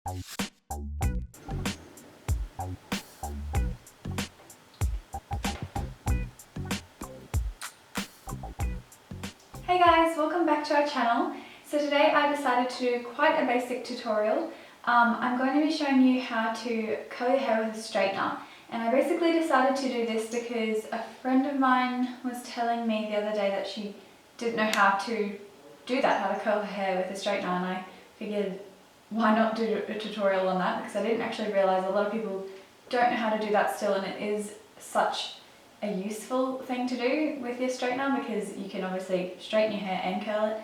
Hey guys, welcome back to our channel. So today I decided to do quite a basic tutorial. I'm going to be showing you how to curl your hair with a straightener. And I basically decided to do this because a friend of mine was telling me the other day that she didn't know how to do that, how to curl her hair with a straightener, and I figured why not do a tutorial on that, because I didn't actually realise a lot of people don't know how to do that still, and it is such a useful thing to do with your straightener because you can obviously straighten your hair and curl it.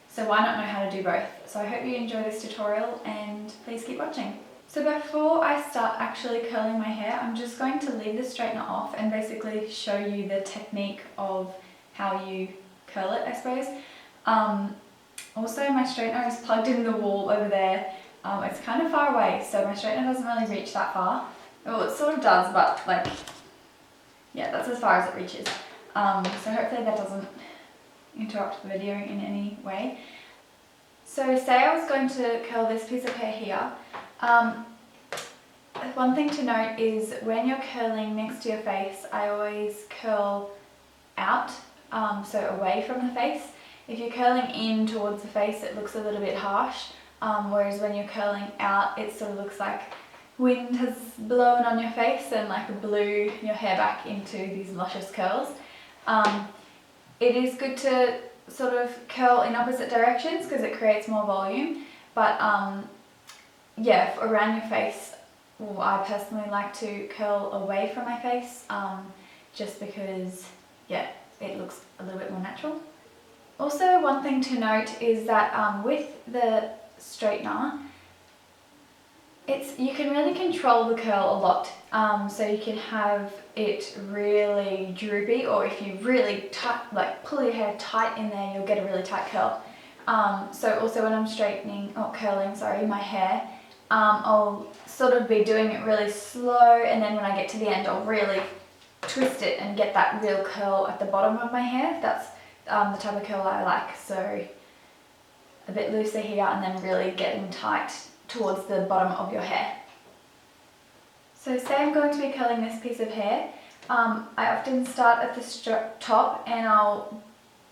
So why not know how to do both? So I hope you enjoy this tutorial and please keep watching. So before I start actually curling my hair, I'm just going to leave the straightener off and basically show you the technique of how you curl it, I suppose. Also my straightener is plugged in the wall over there. It's kind of far away, so my straightener doesn't really reach that far. Well, it sort of does, but like, yeah, that's as far as it reaches. So hopefully that doesn't interrupt the video in any way. So say I was going to curl this piece of hair here. One thing to note is when you're curling next to your face, I always curl out, so away from the face. If you're curling in towards the face, it looks a little bit harsh, whereas when you're curling out, it sort of looks like wind has blown on your face and like blew your hair back into these luscious curls. It is good to sort of curl in opposite directions because it creates more volume, but yeah, around your face, well, I personally like to curl away from my face, just because, yeah, it looks a little bit more natural. Also, one thing to note is that with the straightener, you can really control the curl a lot. So you can have it really droopy, or if you really tight, like pull your hair tight in there, you'll get a really tight curl. So also when I'm curling my hair, I'll sort of be doing it really slow, and then when I get to the end, I'll really twist it and get that real curl at the bottom of my hair. That's the type of curl I like. So a bit looser here and then really getting tight towards the bottom of your hair. So say I'm going to be curling this piece of hair, I often start at the top and I'll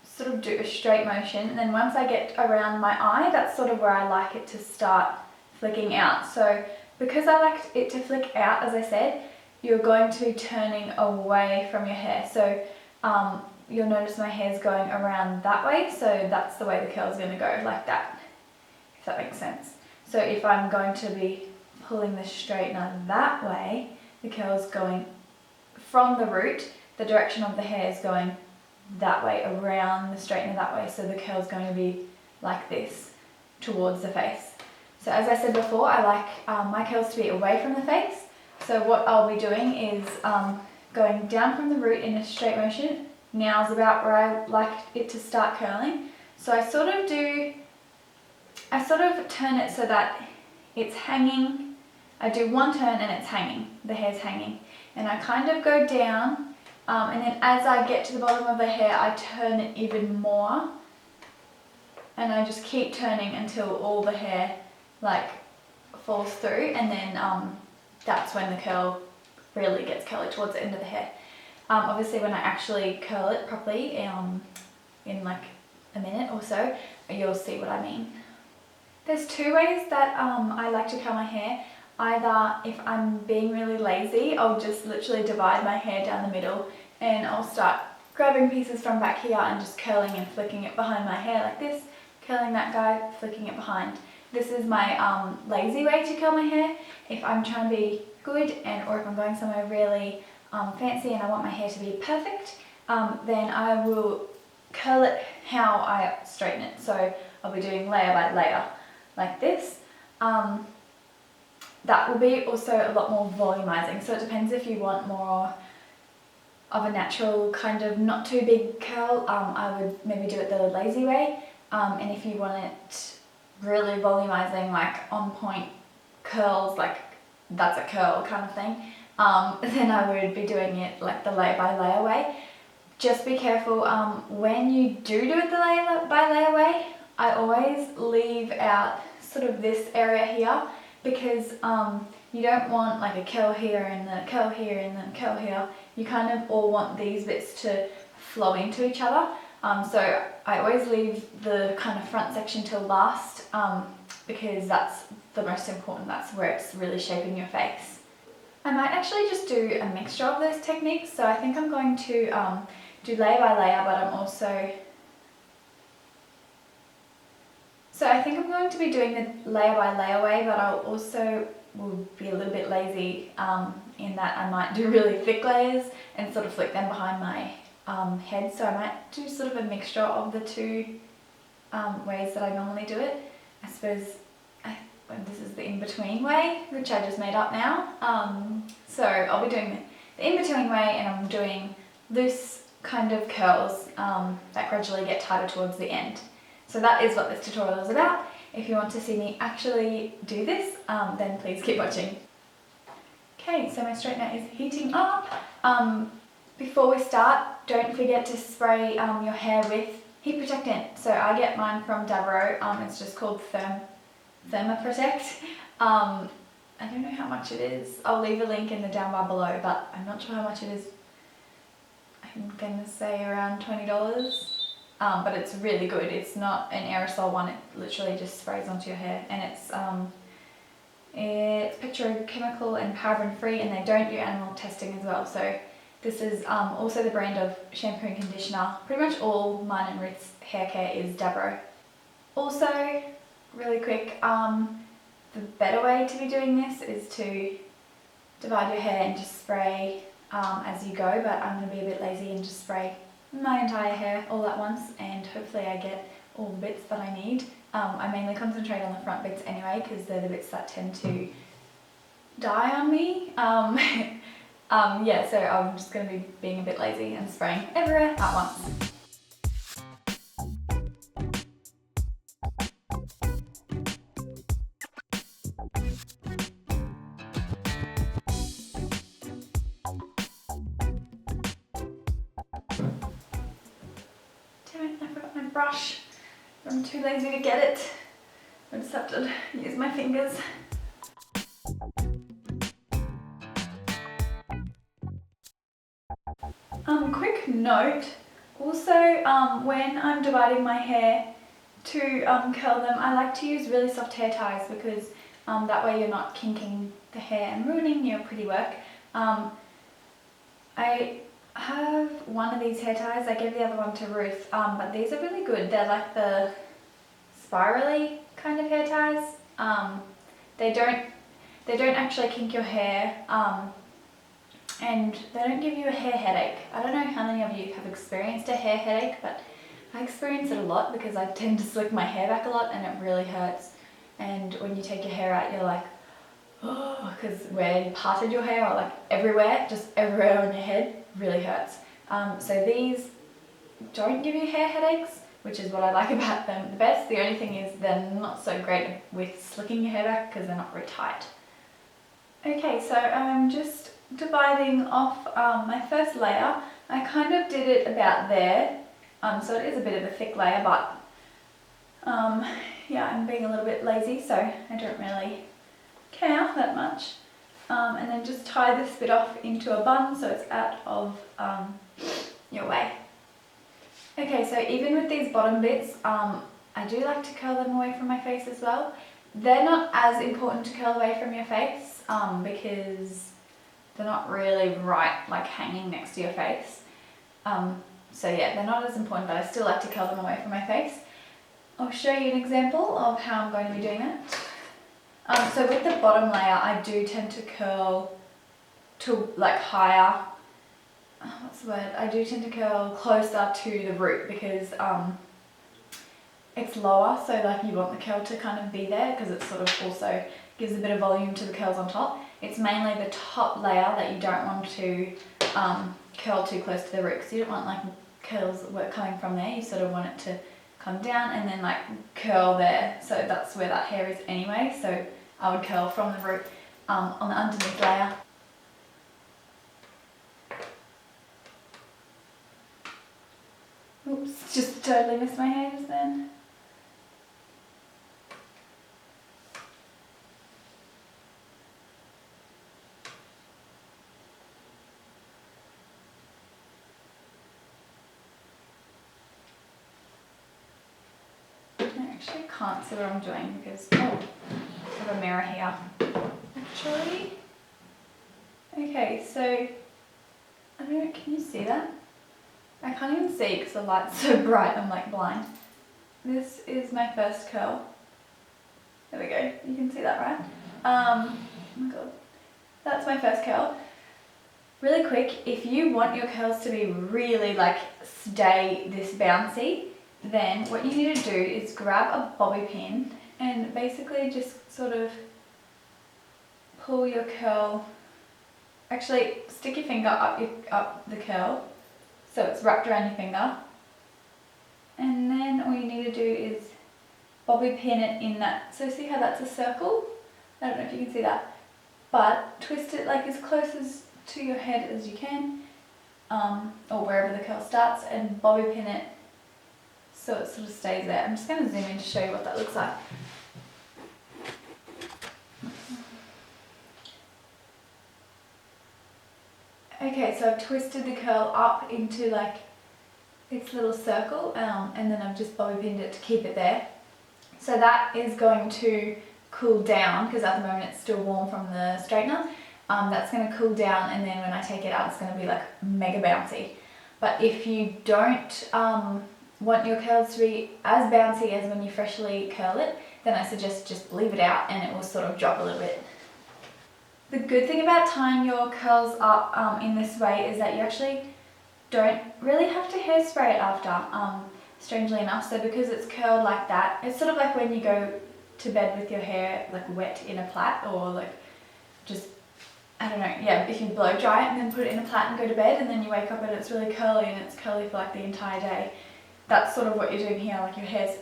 sort of do a straight motion, and then once I get around my eye, that's sort of where I like it to start flicking out. So because I like it to flick out, as I said, you're going to be turning away from your hair. So you'll notice my hair's going around that way, so that's the way the curl is going to go, like that, if that makes sense. So if I'm going to be pulling the straightener that way, the curl's going from the root, the direction of the hair is going that way, around the straightener that way, so the curl's going to be like this, towards the face. So as I said before, I like my curls to be away from the face, so what I'll be doing is going down from the root in a straight motion. Now's about where I like it to start curling. So I sort of turn it so that it's hanging. I do one turn and it's hanging, the hair's hanging. And I kind of go down, and then as I get to the bottom of the hair, I turn it even more. And I just keep turning until all the hair like falls through, and then that's when the curl really gets curly, towards the end of the hair. Obviously when I actually curl it properly in like a minute or so, you'll see what I mean. There's two ways that I like to curl my hair. Either if I'm being really lazy, I'll just literally divide my hair down the middle and I'll start grabbing pieces from back here and just curling and flicking it behind my hair like this, curling that guy, flicking it behind. This is my lazy way to curl my hair. If I'm trying to be good or if I'm going somewhere really fancy and I want my hair to be perfect, then I will curl it how I straighten it. So I'll be doing layer by layer like this. That will be also a lot more volumizing, so it depends if you want more of a natural kind of not too big curl. I would maybe do it the lazy way, and if you want it really volumizing, like on point curls, like that's a curl kind of thing, then I would be doing it like the layer by layer way. Just be careful when you do it the layer by layer way. I always leave out sort of this area here because you don't want like a curl here and then a curl here and then a curl here. You kind of all want these bits to flow into each other. So I always leave the kind of front section till last because that's the most important. That's where it's really shaping your face. I might actually just do a mixture of those techniques. So I think I'm going to do layer by layer, but I'm also... So I think I'm going to be doing the layer by layer way, but I'll also will be a little bit lazy in that I might do really thick layers and sort of flick them behind my head. So I might do sort of a mixture of the two ways that I normally do it. I suppose this is the in-between way, which I just made up now. So I'll be doing the in-between way, and I'm doing loose kind of curls that gradually get tighter towards the end. So that is what this tutorial is about. If you want to see me actually do this, then please keep watching. Okay, so my straightener is heating up. Before we start, don't forget to spray your hair with heat protectant. So I get mine from Davro. It's just called Thermoprotect. I don't know how much it is. I'll leave a link in the down bar below, but I'm not sure how much it is. I'm gonna say around $20. But it's really good. It's not an aerosol one, it literally just sprays onto your hair, and it's petrochemical and paraben free, and they don't do animal testing as well. So this is also the brand of shampoo and conditioner. Pretty much all mine and Ruth's hair care is Dabro. Also, really quick, the better way to be doing this is to divide your hair and just spray as you go, but I'm going to be a bit lazy and just spray my entire hair all at once, and hopefully I get all the bits that I need. I mainly concentrate on the front bits anyway, because they're the bits that tend to die on me. Yeah, so I'm just going to be being a bit lazy and spraying everywhere at once. Damn it, I forgot my brush. I'm too lazy to get it. I just have to use my fingers. Quick note, also when I'm dividing my hair to curl them, I like to use really soft hair ties, because that way you're not kinking the hair and ruining your pretty work. I have one of these hair ties. I gave the other one to Ruth, but these are really good. They're like the spirally kind of hair ties. They don't actually kink your hair, and they don't give you a hair headache. I don't know how many of you have experienced a hair headache, but I experience it a lot because I tend to slick my hair back a lot and it really hurts. And when you take your hair out, you're like, oh, because where you parted your hair, or like everywhere, just everywhere on your head, really hurts. So these don't give you hair headaches, which is what I like about them the best. The only thing is they're not so great with slicking your hair back because they're not very tight. Okay, so I'm just dividing off my first layer. I kind of did it about there, so it is a bit of a thick layer, but yeah, I'm being a little bit lazy, so I don't really care that much. And then just tie this bit off into a bun so it's out of your way. Okay, so even with these bottom bits, I do like to curl them away from my face as well. They're not as important to curl away from your face because they're not really right like hanging next to your face. So yeah, they're not as important, but I still like to curl them away from my face. I'll show you an example of how I'm going to be doing that. So with the bottom layer, I do tend to curl to like higher, what's the word? I do tend to curl closer to the root because it's lower, so like you want the curl to kind of be there because it sort of also gives a bit of volume to the curls on top. It's mainly the top layer that you don't want to curl too close to the root, because you don't want like curls coming from there. You sort of want it to come down and then like curl there, so that's where that hair is anyway. So I would curl from the root on the underneath layer. Oops, just totally missed my hair just then. Actually, I can't see what I'm doing because, oh, I have a mirror here. Actually, okay, so, I don't know, can you see that? I can't even see because the light's so bright, I'm like blind. This is my first curl. There we go, you can see that, right? Oh my god, that's my first curl. Really quick, if you want your curls to be really like stay this bouncy, then what you need to do is grab a bobby pin and basically just sort of pull your curl. Actually, stick your finger up the curl so it's wrapped around your finger, and then all you need to do is bobby pin it in that. So see how that's a circle? I don't know if you can see that, but twist it like as close as to your head as you can, or wherever the curl starts, and bobby pin it so it sort of stays there. I'm just going to zoom in to show you what that looks like. Okay, so I've twisted the curl up into like its little circle, and then I've just bobby pinned it to keep it there. So that is going to cool down because at the moment it's still warm from the straightener. That's going to cool down, and then when I take it out it's going to be like mega bouncy. But if you don't want your curls to be as bouncy as when you freshly curl it, then I suggest just leave it out and it will sort of drop a little bit. The good thing about tying your curls up in this way is that you actually don't really have to hairspray it after, strangely enough. So because it's curled like that, it's sort of like when you go to bed with your hair like wet in a plait, or like just, I don't know, yeah, if you blow dry it and then put it in a plait and go to bed, and then you wake up and it's really curly and it's curly for like the entire day. That's sort of what you're doing here, like your hair's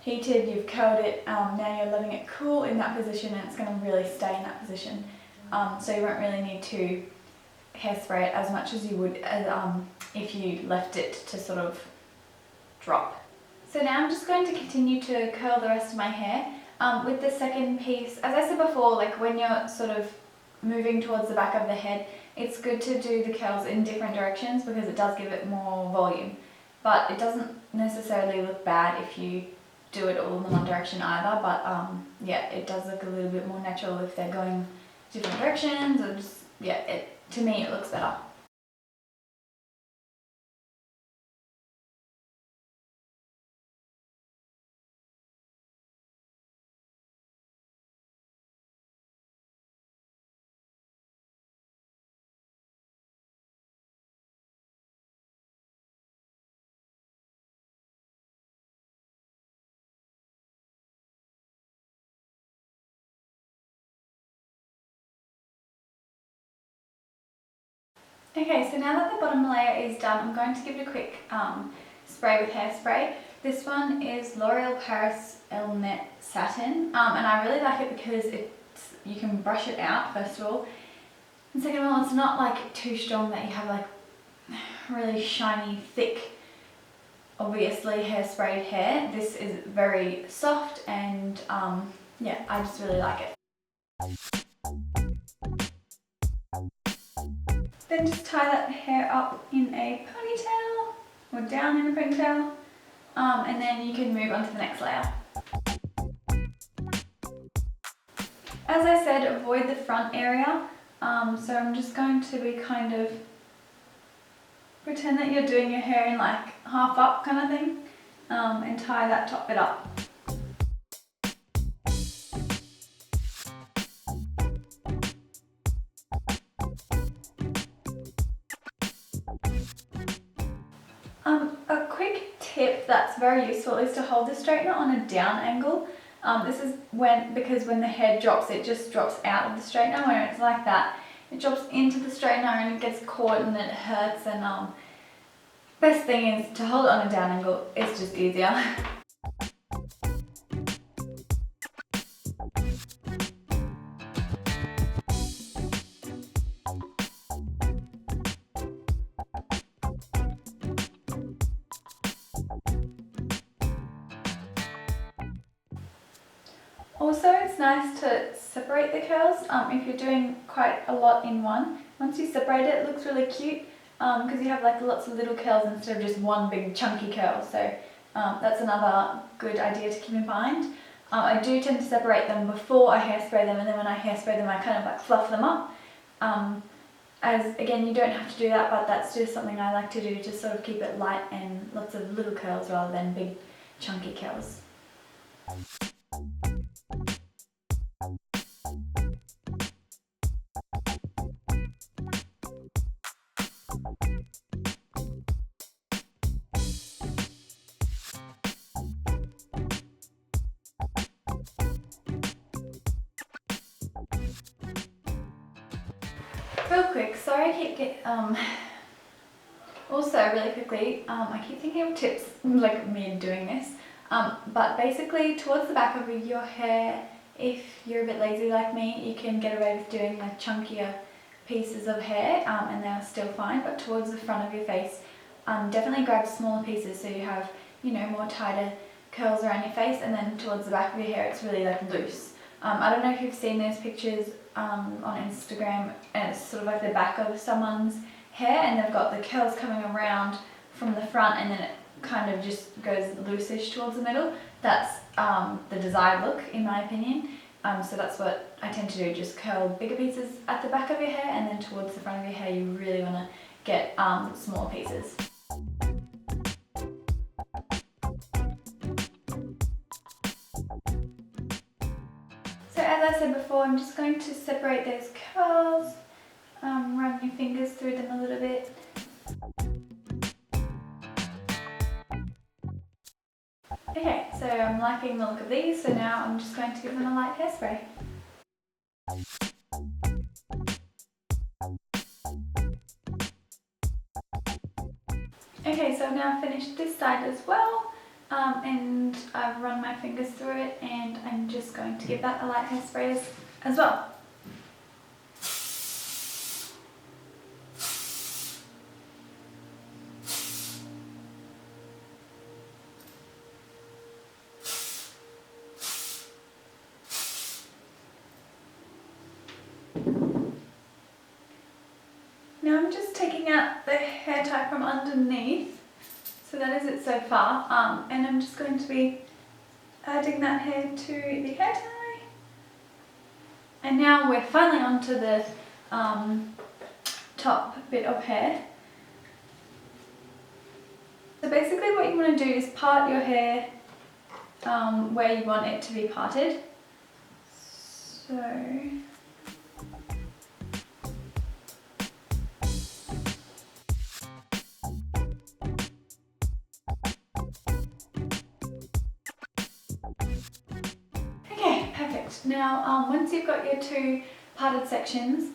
heated, you've curled it, now you're letting it cool in that position and it's going to really stay in that position. So you won't really need to hairspray it as much as you would if you left it to sort of drop. So now I'm just going to continue to curl the rest of my hair. With the second piece, as I said before, like when you're sort of moving towards the back of the head, it's good to do the curls in different directions because it does give it more volume. But it doesn't necessarily look bad if you do it all in one direction either, but yeah, it does look a little bit more natural if they're going different directions, or just, yeah, to me it looks better. Okay, so now that the bottom layer is done, I'm going to give it a quick spray with Hairspray. This one is L'Oreal Paris Elnett Satin, and I really like it because you can brush it out first of all, and second of all, it's not like too strong that you have like really shiny, thick, obviously hairsprayed hair. This is very soft, and yeah, I just really like it. Then just tie that hair up in a ponytail, or down in a ponytail, and then you can move on to the next layer. As I said, avoid the front area, so I'm just going to be kind of, pretend that you're doing your hair in like half up kind of thing, and tie that top bit up. A quick tip that's very useful is to hold the straightener on a down angle. This is because when the head drops, it just drops out of the straightener. When it's like that, it drops into the straightener and it gets caught and it hurts. And best thing is to hold it on a down angle. It's just easier. Also, it's nice to separate the curls if you're doing quite a lot in one. Once you separate it, it looks really cute because you have like lots of little curls instead of just one big chunky curl. So That's another good idea to keep in mind. I do tend to separate them before I hairspray them, and then when I hairspray them I kind of like fluff them up. As again, you don't have to do that, but that's just something I like to do to sort of keep it light and lots of little curls rather than big chunky curls. Real quick, sorry I keep also really quickly, I keep thinking of tips like me doing this, but basically towards the back of your hair, if you're a bit lazy like me, you can get away with doing like chunkier pieces of hair and they're still fine, but towards the front of your face, definitely grab smaller pieces so you have, you know, more tighter curls around your face, and then towards the back of your hair it's really like loose. I don't know if you've seen those pictures on Instagram, and it's sort of like the back of someone's hair and they've got the curls coming around from the front and then it kind of just goes loosish towards the middle. That's the desired look in my opinion. So that's what I tend to do, just curl bigger pieces at the back of your hair, and then towards the front of your hair you really want to get smaller pieces. So as I said before, I'm just going to separate those curls, run your fingers through them a little bit. Okay, so I'm liking the look of these, so now I'm just going to give them a light hairspray. Okay, so I've now finished this side as well, and I've run my fingers through it, and I'm just going to give that a light hairspray as well. Now I'm just taking out the hair tie from underneath, so that is it so far, and I'm just going to be adding that hair to the hair tie. And now we're finally onto the top bit of hair. So basically what you want to do is part your hair where you want it to be parted. So now, once you've got your two parted sections,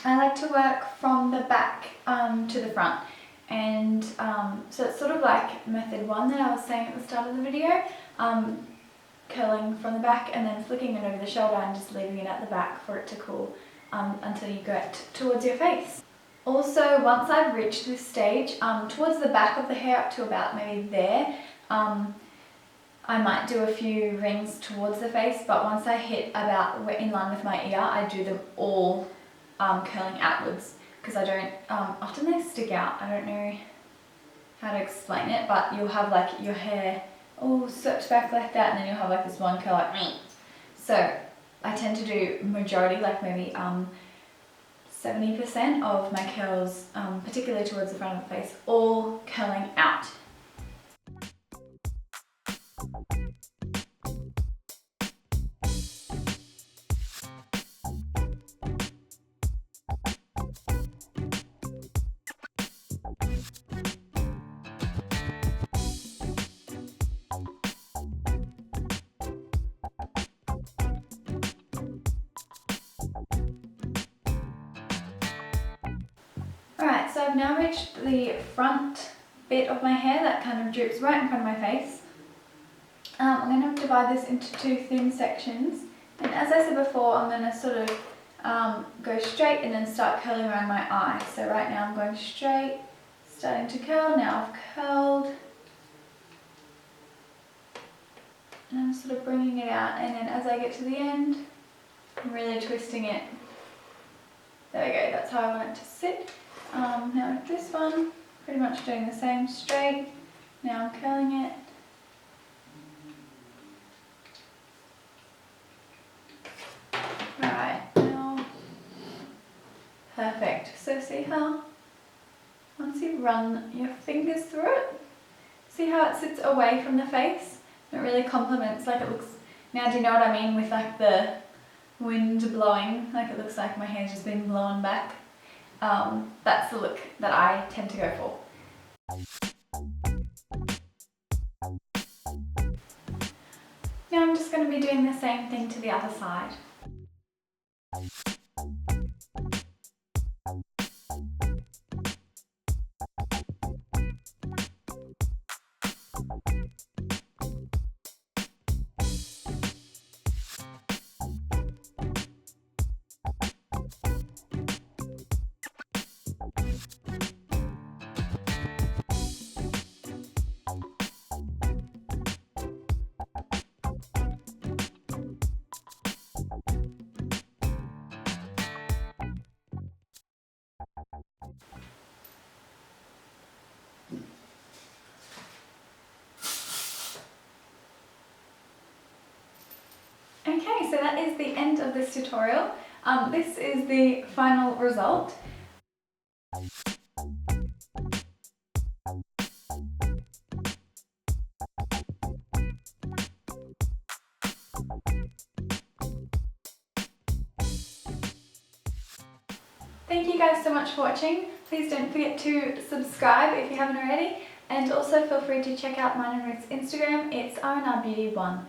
I like to work from the back to the front, and so it's sort of like method one that I was saying at the start of the video, curling from the back and then flicking it over the shoulder and just leaving it at the back for it to cool until you get towards your face. Also, once I've reached this stage, towards the back of the hair up to about maybe there, I might do a few rings towards the face, but once I hit about in line with my ear, I do them all curling outwards, because I don't, often they stick out. I don't know how to explain it, but you'll have like your hair all swept back like that, and then you'll have like this one curl like me. So I tend to do majority, like maybe 70% of my curls, particularly towards the front of the face, all curling out. Alright, so I've now reached the front bit of my hair that kind of droops right in front of my face. I'm going to divide this into two thin sections, and as I said before, I'm going to sort of go straight and then start curling around my eye. So right now I'm going straight, starting to curl. Now I've curled, and I'm sort of bringing it out, and then as I get to the end, I'm really twisting it. There we go, that's how I want it to sit. Now with this one, pretty much doing the same, straight. Now I'm curling it. effect. So see how, once you run your fingers through it, see how it sits away from the face? It really complements, like it looks, now do you know what I mean with like the wind blowing, like it looks like my hair's just been blown back. That's the look that I tend to go for. Now I'm just going to be doing the same thing to the other side. Okay, so that is the end of this tutorial. This is the final result. Thank you guys so much for watching. Please don't forget to subscribe if you haven't already, and also feel free to check out mine and Ruth's Instagram. It's RNRBeauty1.